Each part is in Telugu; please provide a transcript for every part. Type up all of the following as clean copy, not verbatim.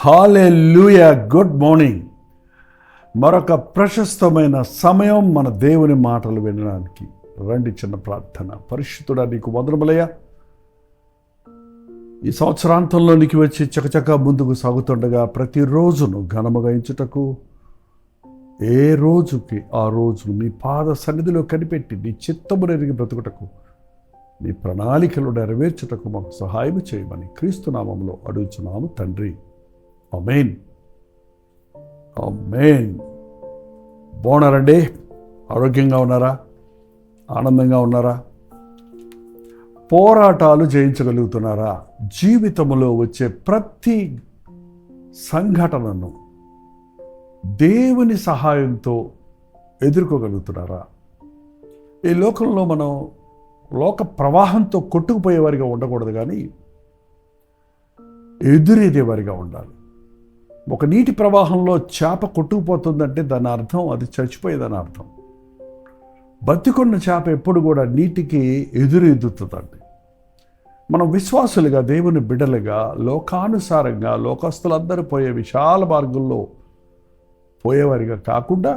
హల్లెలూయా. Good morning. మరొక ప్రశస్తమైన సమయం మన దేవుని మాటలు వినడానికి రండి. చిన్న ప్రార్థన. పరిశుద్ధుడా, నీకు వందనములయ్యా. ఈ సంవత్సరాంతంలో నీకు వచ్చి చకచక ముందుకు సాగుతుండగా ప్రతిరోజును ఘనముగా ఎంచుటకు, ఏ రోజుకి ఆ రోజును నీ పాద సన్నిధిలో కనిపెట్టి నీ చిత్తమును ఎరిగి బ్రతుకుటకు, నీ ప్రణాళికలు నెరవేర్చుటకు మాకు సహాయం చేయమని క్రీస్తు నామములో అడుగుచున్నాము తండ్రి. ఆమేన్. ఆమేన్. బాగున్నారండి? ఆరోగ్యంగా ఉన్నారా? ఆనందంగా ఉన్నారా? పోరాటాలు జయించగలుగుతున్నారా? జీవితంలో వచ్చే ప్రతి సంఘటనను దేవుని సహాయంతో ఎదుర్కోగలుగుతున్నారా? ఈ లోకంలో మనం లోక ప్రవాహంతో కొట్టుకుపోయేవారిగా ఉండకూడదు, కానీ ఎదురేదేవారిగా ఉండాలి. ఒక నీటి ప్రవాహంలో చేప కొట్టుకుపోతుందంటే దాని అర్థం అది చచ్చిపోయేదని అర్థం. బతికున్న చేప ఎప్పుడు కూడా నీటికి ఎదురెదుతుందండి. మనం విశ్వాసులుగా, దేవుని బిడ్డలుగా, లోకానుసారంగా లోకస్తులందరూ పోయే విశాల మార్గంలో పోయేవారిగా కాకుండా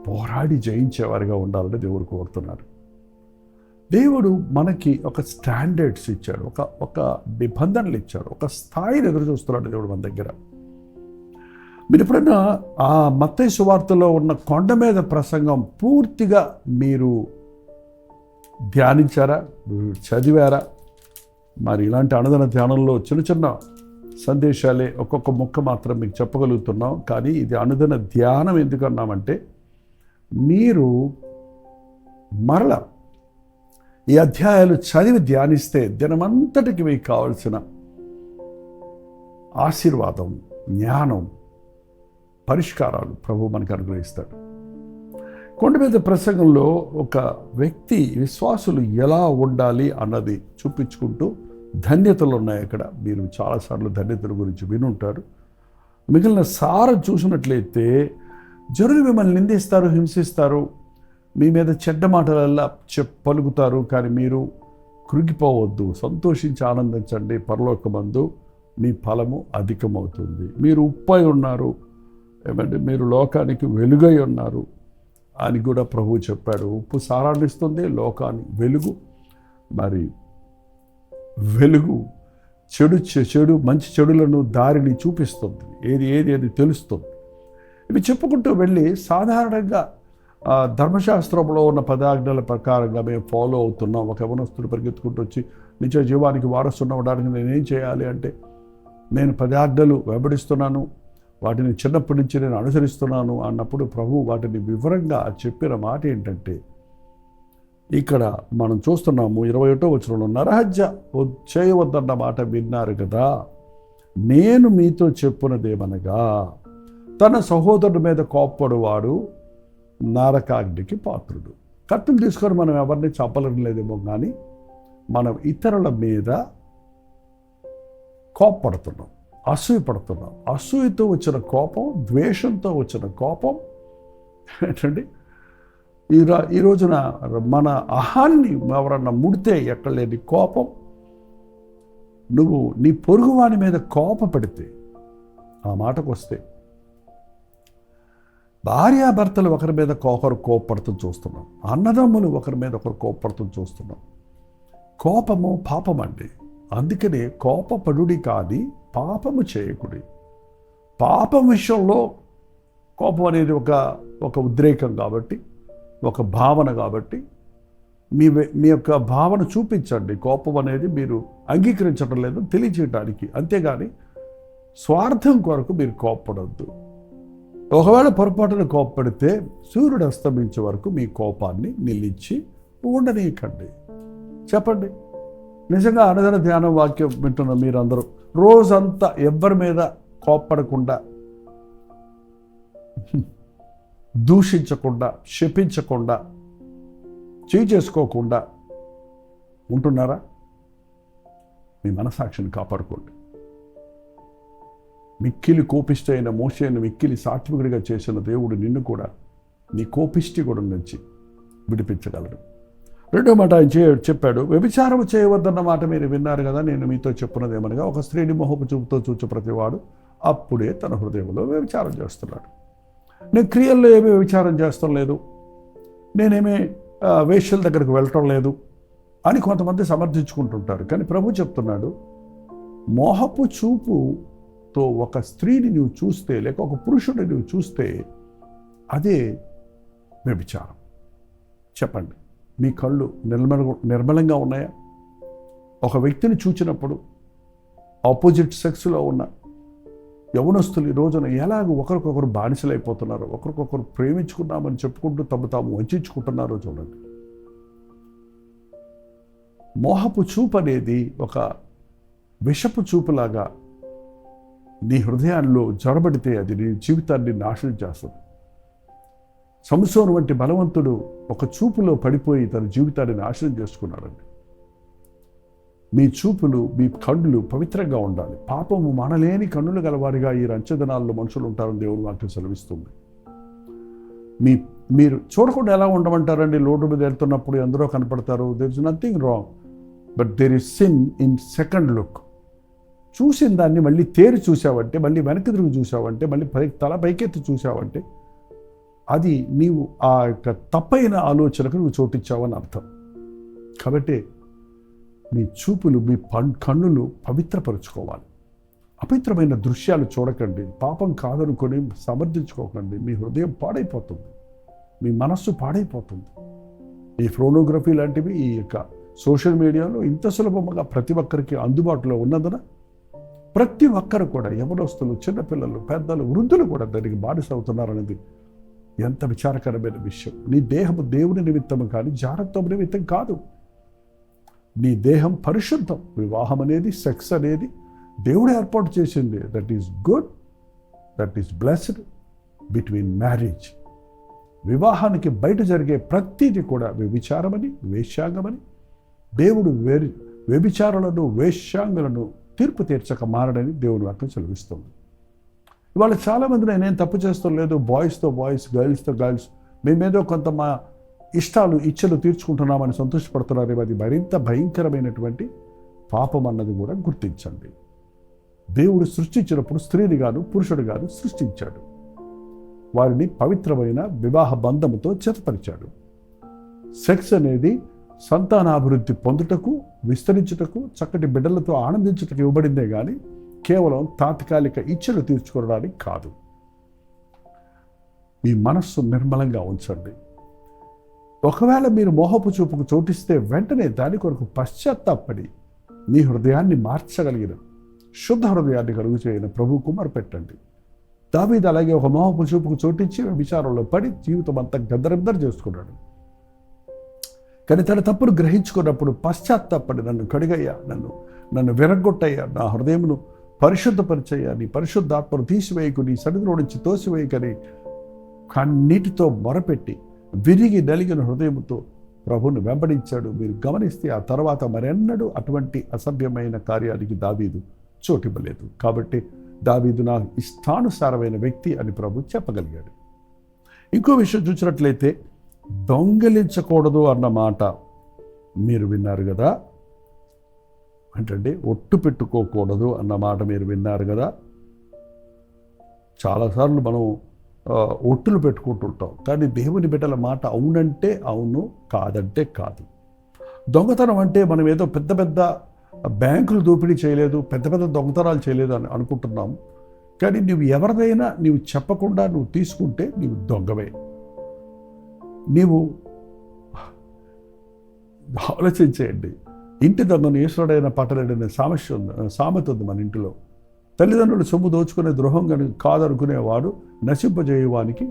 పోరాడి జయించేవారిగా ఉండాలని దేవుడు కోరుతున్నారు. దేవుడు మనకి ఒక స్టాండర్డ్స్ ఇచ్చాడు, ఒక నిబంధనలు ఇచ్చాడు, ఒక స్థాయిని ఎదురు చూస్తున్నాడు దేవుడు మన దగ్గర. మీరు ఎప్పుడైనా ఆ మత్తయి సువార్తలో ఉన్న కొండ మీద ప్రసంగం పూర్తిగా మీరు ధ్యానించారా, చదివారా? మరి ఇలాంటి అనుదిన ధ్యానంలో చిన్న చిన్న సందేశాలే, ఒక్కొక్క ముక్క మాత్రం మీకు చెప్పగలుగుతున్నాం. కానీ ఇది అనుదిన ధ్యానం ఎందుకన్నామంటే, మీరు మరల ఈ అధ్యాయాలు చదివి ధ్యానిస్తే దినమంతటికి మీకు కావలసిన ఆశీర్వాదం, జ్ఞానం, పరిష్కారాలు ప్రభు మనకు అనుగ్రహిస్తాడు. కొండ మీద ప్రసంగంలో ఒక వ్యక్తి విశ్వాసులు ఎలా ఉండాలి అన్నది చూపించుకుంటూ ధన్యతలు ఉన్నాయి అక్కడ. మీరు చాలాసార్లు ధన్యతల గురించి వినుంటారు. మిగిలిన సారం చూసినట్లయితే, జనులు మిమ్మల్ని నిందిస్తారు, హింసిస్తారు, మీ మీద చెడ్డ మాటలల్లా పలుకుతారు, కానీ మీరు కృంగిపోవద్దు, సంతోషించి ఆనందించండి, పరలోకమందు మీ ఫలము అధికమవుతుంది. మీరు ఉప్పై ఉన్నారు, ఏమంటే మీరు లోకానికి వెలుగై ఉన్నారు అని కూడా ప్రభువు చెప్పాడు. ఉప్పు సారాన్ని ఇస్తుంది, లోకానికి వెలుగు. మరి వెలుగు చెడు మంచి చెడులను దారిని చూపిస్తుంది, ఏది అని తెలుస్తుంది. ఇవి చెప్పుకుంటూ వెళ్ళి సాధారణంగా ధర్మశాస్త్రంలో ఉన్న పదాజ్ఞల ప్రకారంగా మేము ఫాలో అవుతున్నాం. ఒక యవనస్తుడు పరిగెత్తుకుంటూ వచ్చి నిత్య జీవానికి వారసుని అవ్వడానికి నేనేం చేయాలి అంటే, నేను పదాజ్ఞలు వెంబడిస్తున్నాను, వాటిని చిన్నప్పటి నుంచి నేను అనుసరిస్తున్నాను అన్నప్పుడు ప్రభు వాటిని వివరంగా చెప్పిన మాట ఏంటంటే, ఇక్కడ మనం చూస్తున్నాము 21వ వచనంలో, నరహత్య చేయవద్దన్న మాట విన్నారు కదా, నేను మీతో చెప్పునదేమనగా, తన సహోదరుడి మీద కోప్పడువాడు నరకాగ్నికి పాత్రుడు. కత్తులు తీసుకొని మనం ఎవరిని చంపలేం లేదేమో, కానీ మనం ఇతరుల మీద కోప్పడుతున్నాం, అసూయపడుతున్నాం. అసూయతో వచ్చిన కోపం, ద్వేషంతో వచ్చిన కోపం ఏంటండి, ఈ రోజున మన అహాన్ని ఎవరన్నా ముడితే ఎక్కడ లేని కోపం. నువ్వు నీ పొరుగువాని మీద కోపపడితే, ఆ మాటకు వస్తే భార్యాభర్తలు ఒకరి మీద ఒకరు కోపడుతూ చూస్తున్నాం, అన్నదమ్ములు ఒకరి మీద ఒకరు కోపడుతూ చూస్తున్నాం. కోపము పాపమండి. అందుకనే కోపపడుడి కాది, పాపము చేయకుడి. పాపం విషయంలో కోపం అనేది ఒక ఉద్రేకం కాబట్టి, ఒక భావన కాబట్టి, మీ యొక్క భావన చూపించండి. కోపం అనేది మీరు అంగీకరించడం లేదు తెలియచేయడానికి, అంతేగాని స్వార్థం కొరకు మీరు కోపపడద్దు. ఒకవేళ పొరపాటున కోపపడితే సూర్యుడు అస్తమించే వరకు మీ కోపాన్ని నిలిచి ఉండనీయకండి. చెప్పండి, నిజంగా అనుదిన ధ్యానం వాక్యం వింటున్న మీరందరూ రోజంతా ఎవ్వరి మీద కోప్పడకుండా దూషించకుండా, శపించకుండా, చేసుకోకుండా ఉంటున్నారా? మీ మనసాక్షిని కాపాడుకోండి. మిక్కిలి కోపిష్టి అయిన మోషేను మిక్కిలి సాత్వికుడిగా చేసిన దేవుడు నిన్ను కూడా నీ కోపిష్టి కూడా నుంచి విడిపించగలడు. రెండో మాట ఆయన చెప్పాడు, వ్యభిచారం చేయవద్దన్న మాట మీరు విన్నారు కదా, నేను మీతో చెప్పున్నదేమనగా, ఒక స్త్రీని మొహపు చూపుతో చూచు ప్రతివాడు అప్పుడే తన హృదయంలో వ్యభిచారం చేస్తున్నాడు. నేను క్రియల్లో ఏమీ వ్యభిచారం చేస్తాం లేదు, నేనేమీ వేశ్యల దగ్గరికి వెళ్ళటం లేదు అని కొంతమంది సమర్థించుకుంటుంటారు. కానీ ప్రభు చెప్తున్నాడు, మోహపు చూపుతో ఒక స్త్రీని నువ్వు చూస్తే, లేక ఒక పురుషుడిని నువ్వు చూస్తే అదే వ్యభిచారం. చెప్పండి, మీ కళ్ళు నిర్మలంగా ఉన్నాయా? ఒక వ్యక్తిని చూచినప్పుడు ఆపోజిట్ సెక్స్లో ఉన్న యవనస్తులు ఈ రోజున ఎలాగ ఒకరికొకరు బానిసలైపోతున్నారో, ఒకరికొకరు ప్రేమించుకున్నామని చెప్పుకుంటూ తాము వంచుకుంటున్నారో చూడండి. మోహపు చూపు అనేది ఒక విషపు చూపులాగా నీ హృదయాల్లో జొరబడితే అది నీ జీవితాన్ని నాశనం చేస్తుంది. సంసోను వంటి బలవంతుడు ఒక చూపులో పడిపోయి తన జీవితాన్ని నాశనం చేసుకున్నాడండి. మీ చూపులు, మీ కన్నులు పవిత్రంగా ఉండాలి. పాపము మానలేని కన్నులు గలవారిగా ఈ రంచదనాల్లో మనుషులు ఉంటారని దేవుని వాక్యం సెలవిస్తుంది. మీరు చూడకుండా ఎలా ఉండమంటారండి? రోడ్డు మీద వెళ్తున్నప్పుడు ఎందరో కనపడతారు. There is nothing wrong, but there is sin in second look. చూసిన దాన్ని మళ్ళీ తేరి చూసావంటే, మళ్ళీ వెనక్కి తిరిగి చూసావంటే, మళ్ళీ తల పైకెత్తి చూసావంటే అది నీవు ఆ యొక్క తప్పైన ఆలోచనకు నువ్వు చోటిచ్చావని అర్థం. కాబట్టి మీ చూపులు, మీ కన్నులు పవిత్రపరుచుకోవాలి. అపవిత్రమైన దృశ్యాలు చూడకండి. పాపం కాదనుకొని సమర్థించుకోకండి. మీ హృదయం పాడైపోతుంది, మీ మనస్సు పాడైపోతుంది. ఈ ఫోనోగ్రఫీ లాంటివి ఈ యొక్క సోషల్ మీడియాలో ఇంత సులభంగా ప్రతి ఒక్కరికి అందుబాటులో ఉన్నందున ప్రతి ఒక్కరు కూడా, యవనస్తులు, చిన్నపిల్లలు, పెద్దలు, వృద్ధులు కూడా దానికి బానిస అవుతున్నారనేది ఎంత విచారకరమైన విషయం. నీ దేహము దేవుని నిమిత్తము కానీ జాగ్రత్త నిమిత్తం కాదు. నీ దేహం పరిశుద్ధం. వివాహం అనేది, సెక్స్ అనేది దేవుడు ఏర్పాటు చేసింది. That is good, that is blessed between marriage. వివాహానికి బయట జరిగే ప్రతిదీ కూడా వ్యభిచారమని, వేశ్యాంగమని దేవుడు వ్యభిచారులను, వేశ్యాంగులను తీర్పు తీర్చక మారడని దేవుని వాక్యం సెలవిస్తుంది. ఇవాళ చాలామంది నేనేం తప్పు చేస్తాం లేదు, బాయ్స్తో బాయ్స్, గర్ల్స్తో గర్ల్స్, మేమేదో కొంత మా ఇచ్చలు తీర్చుకుంటున్నామని సంతోషపడుతున్నారు. అది మరింత భయంకరమైనటువంటి పాపం అన్నది కూడా గుర్తించండి. దేవుడు సృష్టించినప్పుడు స్త్రీని గాను పురుషుడు గాను సృష్టించాడు. వారిని పవిత్రమైన వివాహ బంధముతో జతపరిచాడు. సెక్స్ అనేది సంతానాభివృద్ధి పొందుటకు, విస్తరించుటకు, చక్కటి బిడ్డలతో ఆనందించుటకు ఇవ్వబడిందే కానీ కేవలం తాత్కాలిక ఇచ్చలు తీర్చుకోవడానికి కాదు. మీ మనస్సు నిర్మలంగా ఉంచండి. ఒకవేళ మీరు మోహపు చూపుకు చోటిస్తే వెంటనే దాని కొరకు పశ్చాత్తాపడి మీ హృదయాన్ని మార్చగలిగిన శుద్ధ హృదయాన్ని కలుగు చేయని ప్రభు కుమార్ పెట్టండి. దావీదు అలాగే ఒక మోహపు చూపుకు చోటించి విచారంలో పడి జీవితం అంతా గద్దరద్దరు చేసుకున్నాడు. కానీ తన తప్పును గ్రహించుకున్నప్పుడు పశ్చాత్తాపడి, నన్ను కడిగయ్యా, నన్ను విరగొట్టయ్యా, నా హృదయమును పరిశుద్ధపరిచయ్యా, నీ పరిశుద్ధాత్మను తీసివేయకు, నీ సన్నిధిలో నుంచి తోసివేయకని కన్నీటితో మొరపెట్టి విరిగి నలిగిన హృదయంతో ప్రభువును వెంబడించాడు. మీరు గమనిస్తే ఆ తర్వాత మరెన్నడూ అటువంటి అసభ్యమైన కార్యానికి దావీదు చోటివ్వలేదు. కాబట్టి దావీదు నా ఇష్టానుసారమైన వ్యక్తి అని ప్రభు చెప్పగలిగాడు. ఇంకో విషయం చూసినట్లయితే, దొంగిలించకూడదు అన్న మాట మీరు విన్నారు కదా. అంటే ఒట్టు పెట్టుకోకూడదు అన్న మాట మీరు విన్నారు కదా. చాలాసార్లు మనం ఒట్టులు పెట్టుకుంటుంటాం, కానీ దేవుని బిడ్డల మాట అవునంటే అవును, కాదంటే కాదు. దొంగతనం అంటే మనం ఏదో పెద్ద పెద్ద బ్యాంకులు దోపిడీ చేయలేదు, పెద్ద పెద్ద దొంగతనాలు చేయలేదు అని అనుకుంటున్నాం. కానీ నువ్వు ఎవరిదైనా నీవు చెప్పకుండా నువ్వు తీసుకుంటే నీవు దొంగవే. నీవు ఆలోచించేయండి. ఇంటి దొంగను ఈశ్వరుడైన పట్టలేడనే సామెత ఉంది మన ఇంటిలో. తల్లిదండ్రులు సొమ్ము దోచుకునే ద్రోహం కాదనుకునేవాడు నశింపజేయవానికి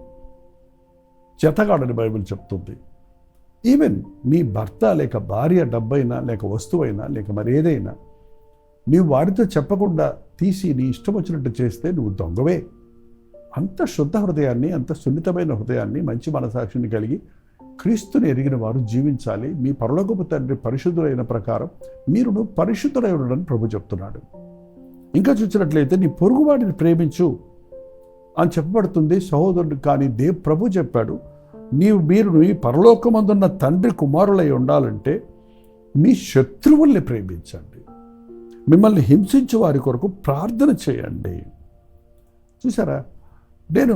జతగాడని బైబిల్ చెప్తుంది. ఈవెన్ నీ భర్త లేక భార్య డబ్బైనా లేక వస్తువైనా లేక మరేదైనా నీవు వారితో చెప్పకుండా తీసి నీ ఇష్టం వచ్చినట్టు చేస్తే నువ్వు దొంగవే. అంత శుద్ధ హృదయాన్ని, అంత సున్నితమైన హృదయాన్ని, మంచి మనసాక్షిని కలిగి క్రీస్తుని ఎరిగిన వారు జీవించాలి. మీ పరలోకపు తండ్రి పరిశుద్ధులైన ప్రకారం మీరును పరిశుద్ధులై ఉండడని ప్రభు చెప్తున్నాడు. ఇంకా చూసినట్లయితే నీ పొరుగువాడిని ప్రేమించు అని చెప్పబడుతుంది సహోదరుడు. కానీ ప్రభు చెప్పాడు, మీరు ఈ పరలోకమందున్న తండ్రి కుమారులై ఉండాలంటే మీ శత్రువుల్ని ప్రేమించండి, మిమ్మల్ని హింసించే వారి కొరకు ప్రార్థన చేయండి. చూసారా, నేను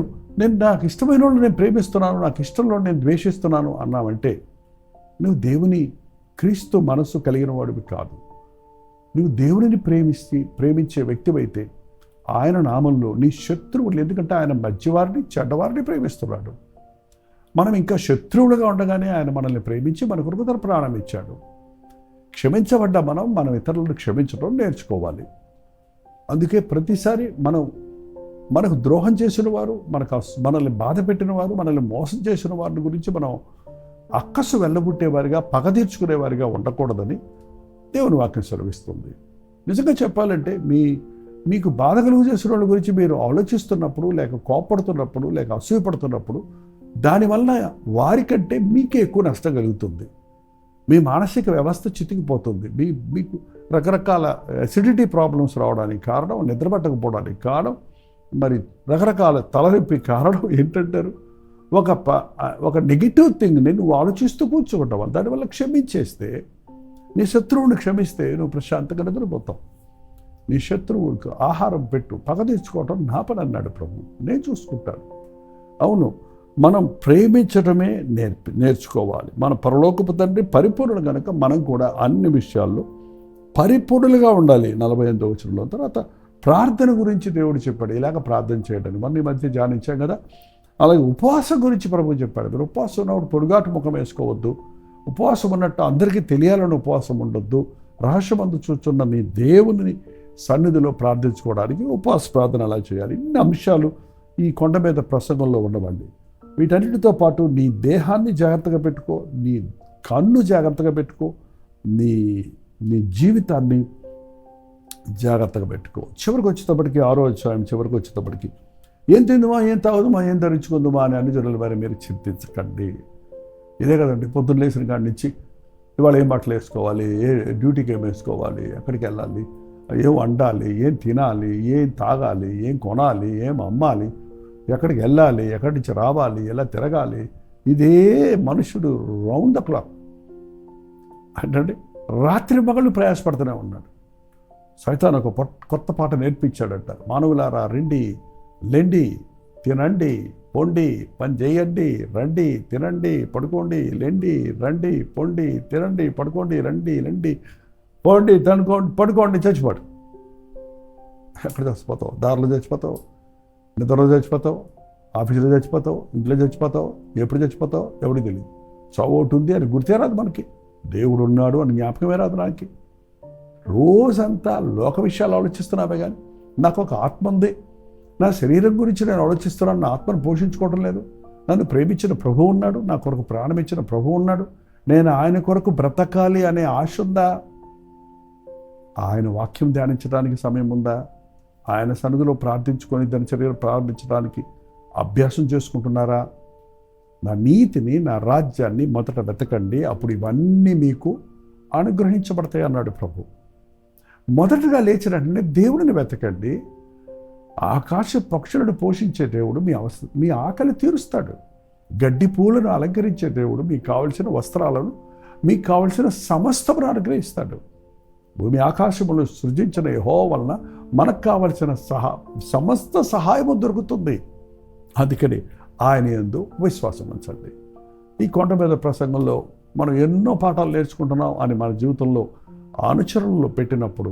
నాకు ఇష్టమైన వాళ్ళు నేను ప్రేమిస్తున్నాను, నాకు ఇష్టంలో నేను ద్వేషిస్తున్నాను అన్నావంటే నువ్వు దేవుని క్రీస్తు మనస్సు కలిగిన వాడివి కాదు. నువ్వు దేవునిని ప్రేమించే వ్యక్తివైతే ఆయన నామంలో నీ శత్రువులు, ఎందుకంటే ఆయన మంచివారిని చెడ్డవారిని ప్రేమిస్తున్నాడు. మనం ఇంకా శత్రువులుగా ఉండగానే ఆయన మనల్ని ప్రేమించి మన కొరకు తన ప్రాణం ఇచ్చాడు. క్షమించబడ్డ మనం ఇతరులను క్షమించడం నేర్చుకోవాలి. అందుకే ప్రతిసారి మనకు ద్రోహం చేసిన వారు, మనల్ని బాధ పెట్టిన వారు, మనల్ని మోసం చేసిన వారిని గురించి మనం అక్కసు వెళ్ళబుట్టేవారిగా, పగ తీర్చుకునేవారిగా ఉండకూడదని దేవుని వాక్యం సెలవిస్తుంది. నిజంగా చెప్పాలంటే మీకు బాధ కలుగు చేసిన వాళ్ళ గురించి మీరు ఆలోచిస్తున్నప్పుడు, లేక కోపడుతున్నప్పుడు, లేక అసూయపడుతున్నప్పుడు దానివల్ల వారికంటే మీకే ఎక్కువ నష్టం కలుగుతుంది. మీ మానసిక వ్యవస్థ చితికిపోతుంది. మీకు రకరకాల అసిడిటీ ప్రాబ్లమ్స్ రావడానికి కారణం, నిద్రపట్టకపోవడానికి కారణం, మరి రకరకాల తలనొప్పి కారణం ఏంటంటారు? ఒక నెగిటివ్ థింగ్ని నువ్వు ఆలోచిస్తూ కూర్చోకుంటావు. దానివల్ల క్షమించేస్తే, నీ శత్రువుని క్షమిస్తే నువ్వు ప్రశాంతంగా నిద్రపోతావు. నీ శత్రువులకు ఆహారం పెట్టు, పగ తీర్చుకోవటం నా పని అన్నాడు ప్రభు. నేను చూసుకుంటాను. అవును, మనం ప్రేమించడమే నేర్చుకోవాలి. మన పరలోకపు తండ్రి పరిపూర్ణుడు కనుక మనం కూడా అన్ని విషయాల్లో పరిపూర్ణులుగా ఉండాలి. 48వ వచనంలో తర్వాత ప్రార్థన గురించి దేవుడు చెప్పాడు, ఇలాగ ప్రార్థన చేయడానికి. మనం ఈ మధ్య ధ్యానించాం కదా. అలాగే ఉపవాసం గురించి ప్రభు చెప్పాడు. మీరు ఉపవాసం ఉన్నప్పుడు పొడుగాటు ముఖం వేసుకోవద్దు, ఉపవాసం ఉన్నట్టు అందరికీ తెలియాలని ఉపవాసం ఉండొద్దు, రహస్యమందు చూస్తున్న మీ దేవుని సన్నిధిలో ప్రార్థించుకోవడానికి ఉపవాస ప్రార్థన అలా చేయాలి. ఇన్ని అంశాలు ఈ కొండ మీద ప్రసంగంలో ఉండవండి. వీటన్నిటితో పాటు నీ దేహాన్ని జాగ్రత్తగా పెట్టుకో, నీ కన్ను జాగ్రత్తగా పెట్టుకో, నీ జీవితాన్ని జాగ్రత్తగా పెట్టుకో. చివరికి వచ్చేటప్పటికి 6వ అధ్యాయం చివరికి వచ్చేటప్పటికి ఏం తిందుమా, ఏం తాగుదుమా, ఏం ధరించుకుందుమా అని అన్ని జనుల వారి మీరు చింతించకండి. ఇదే కదండి, పొద్దున్న లేచిన కాడి నుంచి ఇవాళ ఏం బట్టలు వేసుకోవాలి, డ్యూటీకి ఏం వేసుకోవాలి, ఎక్కడికి వెళ్ళాలి, ఏం వండాలి, ఏం తినాలి, ఏం తాగాలి, ఏం కొనాలి, ఏం అమ్మాలి, ఎక్కడికి వెళ్ళాలి, ఎక్కడి నుంచి రావాలి, ఎలా తిరగాలి, ఇదే మనుషుడు రౌండ్ ద క్లాక్ అంటే రాత్రి పగళ్ళు ప్రయాసపడుతూనే ఉన్నాడు. సైతాన్ ఒక కొత్త పాట నేర్పించాడంట. మానవులారా రండి, లెండి, తినండి, పొండి, పని చేయండి, రండి, తినండి, పడుకోండి, లెండి, రండి, పొండి, తినండి, పడుకోండి, రండి, లెండి, పోండి, తనుకోండి, పడుకోండి, చచ్చిపోడు. ఎక్కడ చచ్చిపోతావు? దారిలో చచ్చిపోతావు, నిద్రలో చచ్చిపోతావు, ఆఫీసులో చచ్చిపోతావు, ఇంట్లో చచ్చిపోతావు. ఎప్పుడు చచ్చిపోతావు ఎవరికి తెలియదు. చావు ఒకటి ఉంది అని గుర్తే రాదు మనకి. దేవుడు ఉన్నాడు అని జ్ఞాపకమే రాదు నాకు. రోజంతా లోక విషయాలు ఆలోచిస్తున్నావే కానీ నాకు ఒక ఆత్మ ఉంది, నా శరీరం గురించి నేను ఆలోచిస్తున్నాను, నా ఆత్మను పోషించుకోవడం లేదు. నన్ను ప్రేమించిన ప్రభువు ఉన్నాడు, నా కొరకు ప్రాణం ఇచ్చిన ప్రభువు ఉన్నాడు, నేను ఆయన కొరకు బ్రతకాలి అనే ఆశ ఉందా? ఆయన వాక్యం ధ్యానించడానికి సమయం ఉందా? ఆయన సన్నిధిలో ప్రార్థించుకొని దినచర్యలు ప్రారంభించడానికి అభ్యాసం చేసుకుంటున్నారా? నా నీతిని, నా రాజ్యాన్ని మొదట వెతకండి, అప్పుడు ఇవన్నీ మీకు అనుగ్రహించబడతాయి అన్నాడు ప్రభు. మొదటగా లేచిన వెంటనే దేవుడిని వెతకండి. ఆకాశ పక్షులను పోషించే దేవుడు మీ ఆకలి తీరుస్తాడు. గడ్డి పూలను అలంకరించే దేవుడు మీకు కావలసిన వస్త్రాలను, మీకు కావలసిన సమస్తమును అనుగ్రహిస్తాడు. భూమి ఆకాశములు సృజించిన యెహోవా వలన మనకు కావలసిన సమస్త సహాయము దొరుకుతుంది. అందుకని ఆయన యందు విశ్వాసం ఉంచండి. ఈ కొండ మీద ప్రసంగంలో మనం ఎన్నో పాఠాలు నేర్చుకుంటున్నాం అని మన జీవితంలో అనుచరణలో పెట్టినప్పుడు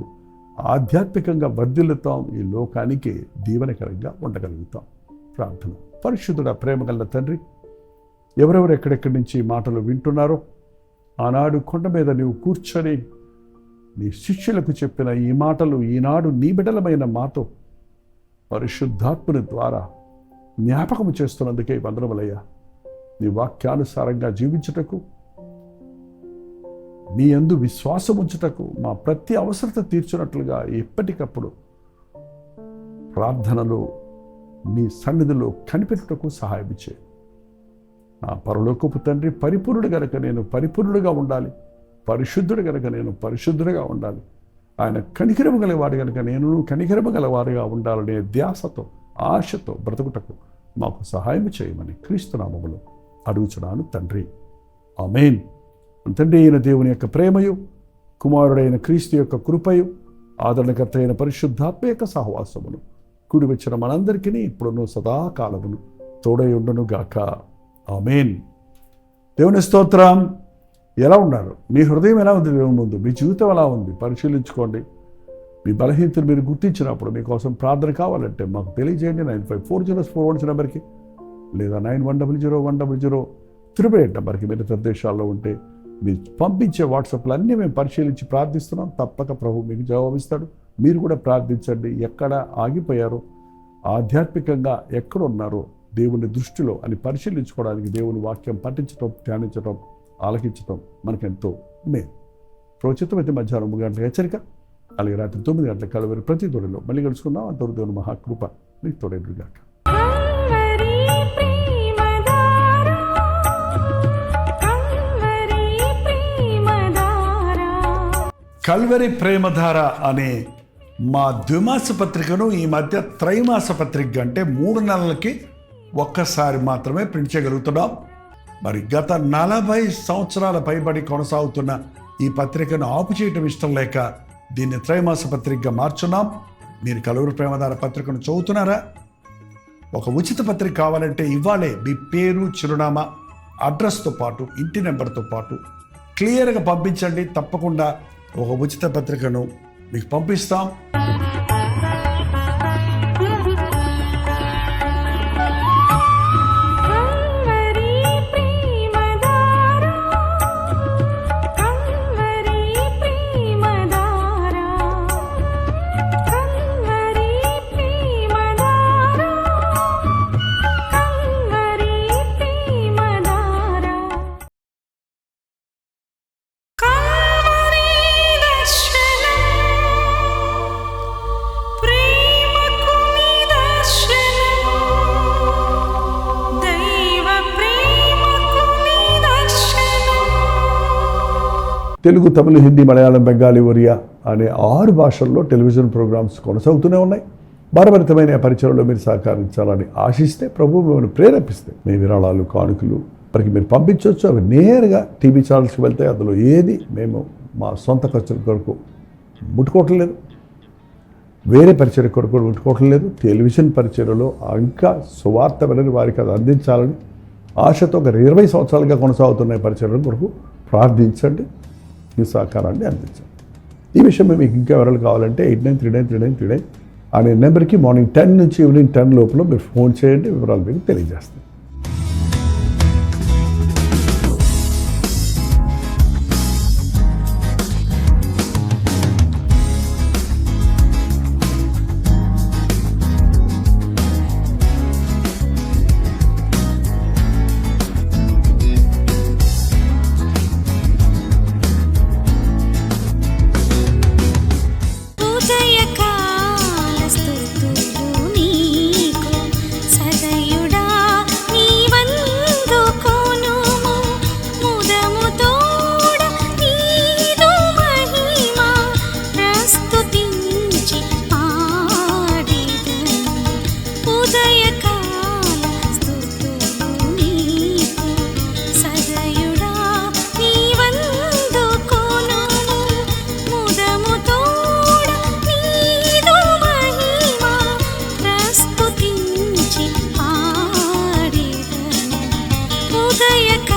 ఆధ్యాత్మికంగా వర్ధిల్లుతాం, ఈ లోకానికి దీవెనకరంగా ఉండగలుగుతాం. ప్రార్థన. పరిశుద్ధుడా, ప్రేమగల తండ్రి, ఎవరెవరు ఎక్కడెక్కడి నుంచి మాటలు వింటున్నారో ఆనాడు కొండ మీద నీవు కూర్చొని నీ శిష్యులకు చెప్పిన ఈ మాటలు ఈనాడు నీ బిడ్డలమైన మాతో పరిశుద్ధాత్మని ద్వారా జ్ఞాపకము చేస్తున్నందుకే వందనములయ్యా. నీ వాక్యానుసారంగా జీవించుటకు, నీ యందు విశ్వాసం ఉంచుటకు, మా ప్రతి అవసరత తీర్చున్నట్లుగా ఎప్పటికప్పుడు ప్రార్థనలు నీ సన్నిధిలో కనిపెట్టుటకు సహాయం చేయి. నా పరలోకపు తండ్రి, పరిపూర్ణుడు గనక నేను పరిపూర్ణుడుగా ఉండాలి, పరిశుద్ధుడు గనక నేను పరిశుద్ధుడుగా ఉండాలి, ఆయన కనికరము గలవాడు కనుక నేను కనికరము గలవాడుగా ఉండాలనే ధ్యాసతో, ఆశతో బ్రతుకుటకు మాకు సహాయం చేయమని క్రీస్తు నామములో అడుగుచున్నాను తండ్రి. ఆమేన్. తండ్రి అయిన దేవుని యొక్క ప్రేమయు, కుమారుడైన క్రీస్తు యొక్క కృపయు, ఆదరణకర్త అయిన పరిశుద్ధాత్మ యొక్క సహవాసమును కూడి వచ్చిన మనందరికీ ఇప్పుడును సదాకాలమును తోడై ఉండును గాక. ఆమేన్. దేవుని స్తోత్రం. ఎలా ఉన్నారు? మీ హృదయం ఎలా ఉంది దేవుని ముందు? మీ జీవితం ఎలా ఉంది? పరిశీలించుకోండి. మీ బలహీనతలు మీరు గుర్తించినప్పుడు మీకోసం ప్రార్థన కావాలంటే మాకు తెలియజేయండి. 954041 నెంబర్కి, లేదా 91001003 నెంబర్కి. మీరు నిర్దేశాల్లో ఉంటే మీరు పంపించే వాట్సాప్లు అన్నీ మేము పరిశీలించి ప్రార్థిస్తున్నాం. తప్పక ప్రభు మీకు జవాబిస్తాడు. మీరు కూడా ప్రార్థించండి. ఎక్కడ ఆగిపోయారో, ఆధ్యాత్మికంగా ఎక్కడున్నారో దేవుని దృష్టిలో అని పరిశీలించుకోవడానికి దేవుని వాక్యం పఠించడం, ధ్యానించడం, ఆలకించడం మనకెంతో మేలు. ప్రోచితమైతే మధ్యాహ్నం 3 గంటల హెచ్చరిక, అలాగే రాత్రి 9 గంటల కలవరి ప్రతి తోడిలో మళ్ళీ కలుసుకుందాం. అంతవరకు దేవుని మహాకృప మీకు తోడేడుగాక. కల్వరి ప్రేమధార అనే మా ద్విమాస పత్రికను ఈ మధ్య త్రైమాస పత్రిక అంటే 3 నెలలకి ఒక్కసారి మాత్రమే ప్రింట్ చేయగలుగుతున్నాం. మరి గత 40 సంవత్సరాల పైబడి కొనసాగుతున్న ఈ పత్రికను ఆపు చేయటం ఇష్టం లేక దీన్ని త్రైమాస పత్రికగా మార్చున్నాం. మీరు కల్వరి ప్రేమధార పత్రికను చదువుతున్నారా? ఒక ఉచిత పత్రిక కావాలంటే ఇవ్వాలే మీ పేరు, చిరునామా, అడ్రస్తో పాటు ఇంటి నెంబర్తో పాటు క్లియర్గా పంపించండి. తప్పకుండా ఒక ఉచిత పత్రికను మీకు పంపిస్తాం. తెలుగు, తమిళ, హిందీ, మలయాళం, బెంగాలీ, ఒరియా అనే 6 భాషల్లో టెలివిజన్ ప్రోగ్రామ్స్ కొనసాగుతూనే ఉన్నాయి. భారభరితమైన పరిచయంలో మీరు సహకరించాలని ఆశిస్తే, ప్రభు మిమ్మల్ని ప్రేరేపిస్తే మీ విరాళాలు, కానుకలు వారికి మీరు పంపించవచ్చు. అవి నేరుగా టీవీ ఛానల్స్కి వెళ్తాయి. అందులో ఏది మేము మా సొంత ఖర్చుల కొరకు ముట్టుకోవటం లేదు, వేరే పరిచయ కొరకు ముట్టుకోవటం లేదు. టెలివిజన్ పరిచయలో ఇంకా సువార్త వెళ్ళని వారికి అది అందించాలని ఆశతో ఒక 20 సంవత్సరాలుగా కొనసాగుతున్న పరిచయం కొరకు ప్రార్థించండి. మీ సహకారాన్ని అందించండి. ఈ విషయం మీకు ఇంకా వివరాలు కావాలంటే 89393939 అనే నెంబర్కి మార్నింగ్ 10 నుంచి ఈవినింగ్ 10 లోపల మీరు ఫోన్ చేయండి. వివరాలు మీకు తెలియజేస్తాం. ఉదయక